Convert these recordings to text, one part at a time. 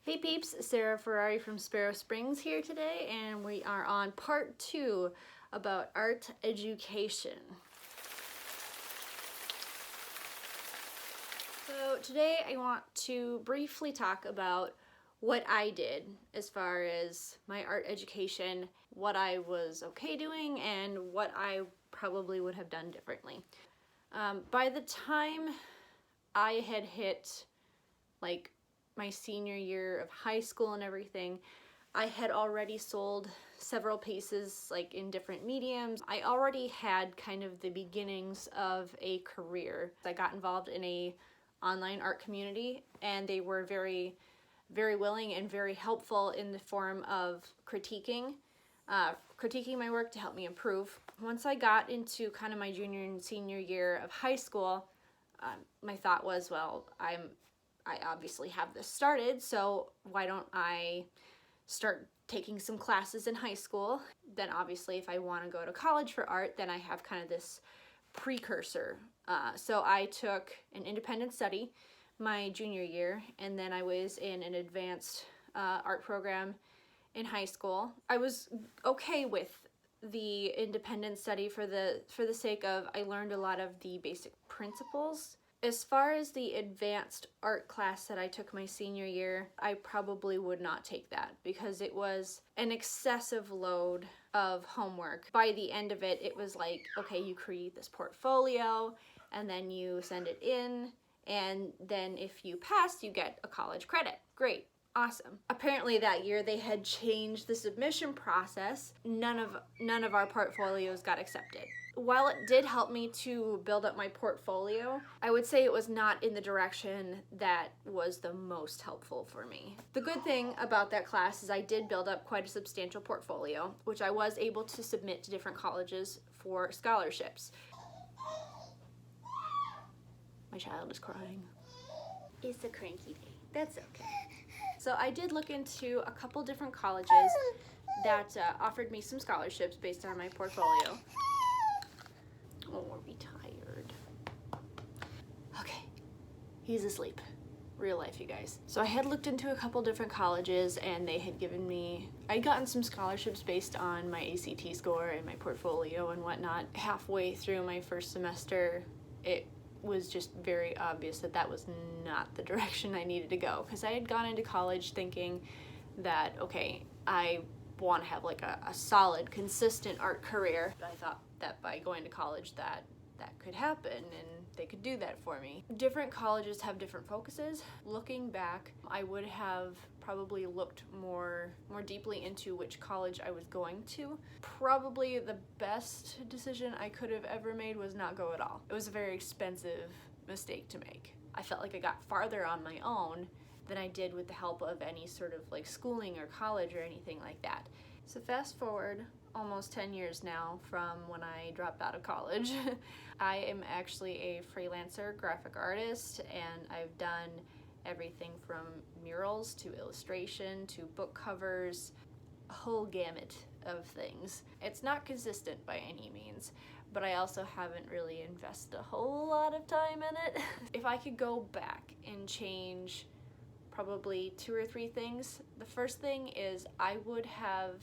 Hey peeps, Sarah Ferrari from Sparrow Springs here today, and we are on part 2 about art education. So today I want to briefly talk about what I did as far as my art education, what I was okay doing, and what I probably would have done differently. By the time I had hit like my senior year of high school and everything, I had already sold several pieces like in different mediums. I already had kind of the beginnings of a career. I got involved in a online art community, and they were very willing and very helpful in the form of critiquing my work to help me improve. Once I got into kind of my junior and senior year of high school, my thought was, well, I obviously have this started, so why don't I start taking some classes in high school? Then obviously if I want to go to college for art, then I have kind of this precursor. So I took an independent study my junior year, and then I was in an advanced art program in high school. I was okay with the independent study for the sake of I learned a lot of the basic principles. As far as the advanced art class that I took my senior year, I probably would not take that because it was an excessive load of homework. By the end of it, it was like, okay, you create this portfolio and then you send it in, and then if you pass, you get a college credit. Great. Awesome. Apparently that year they had changed the submission process. None of our portfolios got accepted. While it did help me to build up my portfolio, I would say it was not in the direction that was the most helpful for me. The good thing about that class is I did build up quite a substantial portfolio, which I was able to submit to different colleges for scholarships. My child is crying. It's a cranky day. That's okay. So I did look into a couple different colleges that offered me some scholarships based on my portfolio. Oh, are we tired? Okay, he's asleep. Real life, you guys. So I had looked into a couple different colleges, and they had given me, I'd gotten some scholarships based on my ACT score and my portfolio and whatnot. Halfway through my first semester, it was just very obvious that that was not the direction I needed to go, because I had gone into college thinking that, okay, I want to have like a solid, consistent art career. I thought that by going to college that could happen and they could do that for me. Different colleges have different focuses. Looking back, I would have probably looked more deeply into which college I was going to. Probably the best decision I could have ever made was not go at all. It was a very expensive mistake to make. I felt like I got farther on my own than I did with the help of any sort of like schooling or college or anything like that. So fast forward almost 10 years now from when I dropped out of college. I am actually a freelancer graphic artist, and I've done everything from murals to illustration to book covers, a whole gamut of things. It's not consistent by any means, but I also haven't really invested a whole lot of time in it. If I could go back and change probably 2 or 3 things, the first thing is I would have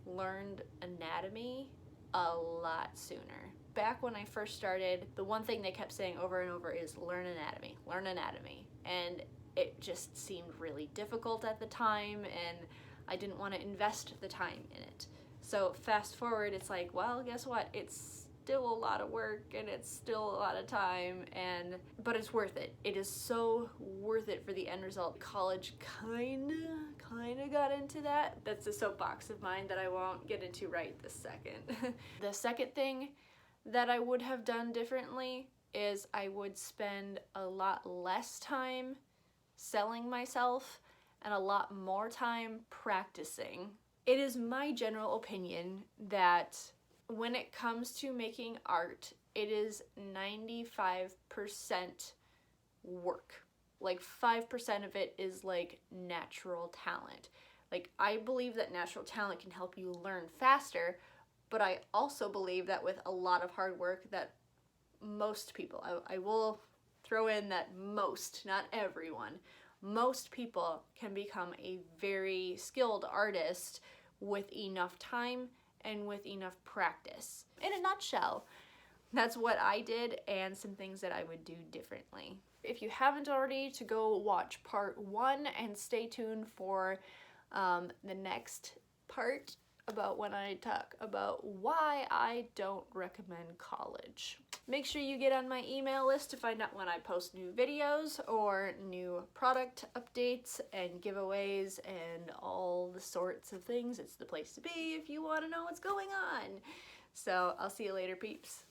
learned anatomy a lot sooner. Back when I first started, the one thing they kept saying over and over is learn anatomy, and it just seemed really difficult at the time, and I didn't want to invest the time in it. So fast forward, it's like, well, guess what? It's still a lot of work and it's still a lot of time, but it's worth it. It is so worth it for the end result. College kinda got into that. That's a soapbox of mine that I won't get into right this second. The second thing that I would have done differently is I would spend a lot less time selling myself and a lot more time practicing. It is my general opinion that when it comes to making art, it is 95% work. Like 5% of it is like natural talent. Like, I believe that natural talent can help you learn faster, but I also believe that with a lot of hard work that most people, I will throw in that most, not everyone, most people can become a very skilled artist with enough time and with enough practice. In a nutshell, that's what I did and some things that I would do differently. If you haven't already, to go watch part 1 and stay tuned for the next part about when I talk about why I don't recommend college. Make sure you get on my email list to find out when I post new videos or new product updates and giveaways and all the sorts of things. It's the place to be if you want to know what's going on. So I'll see you later, peeps.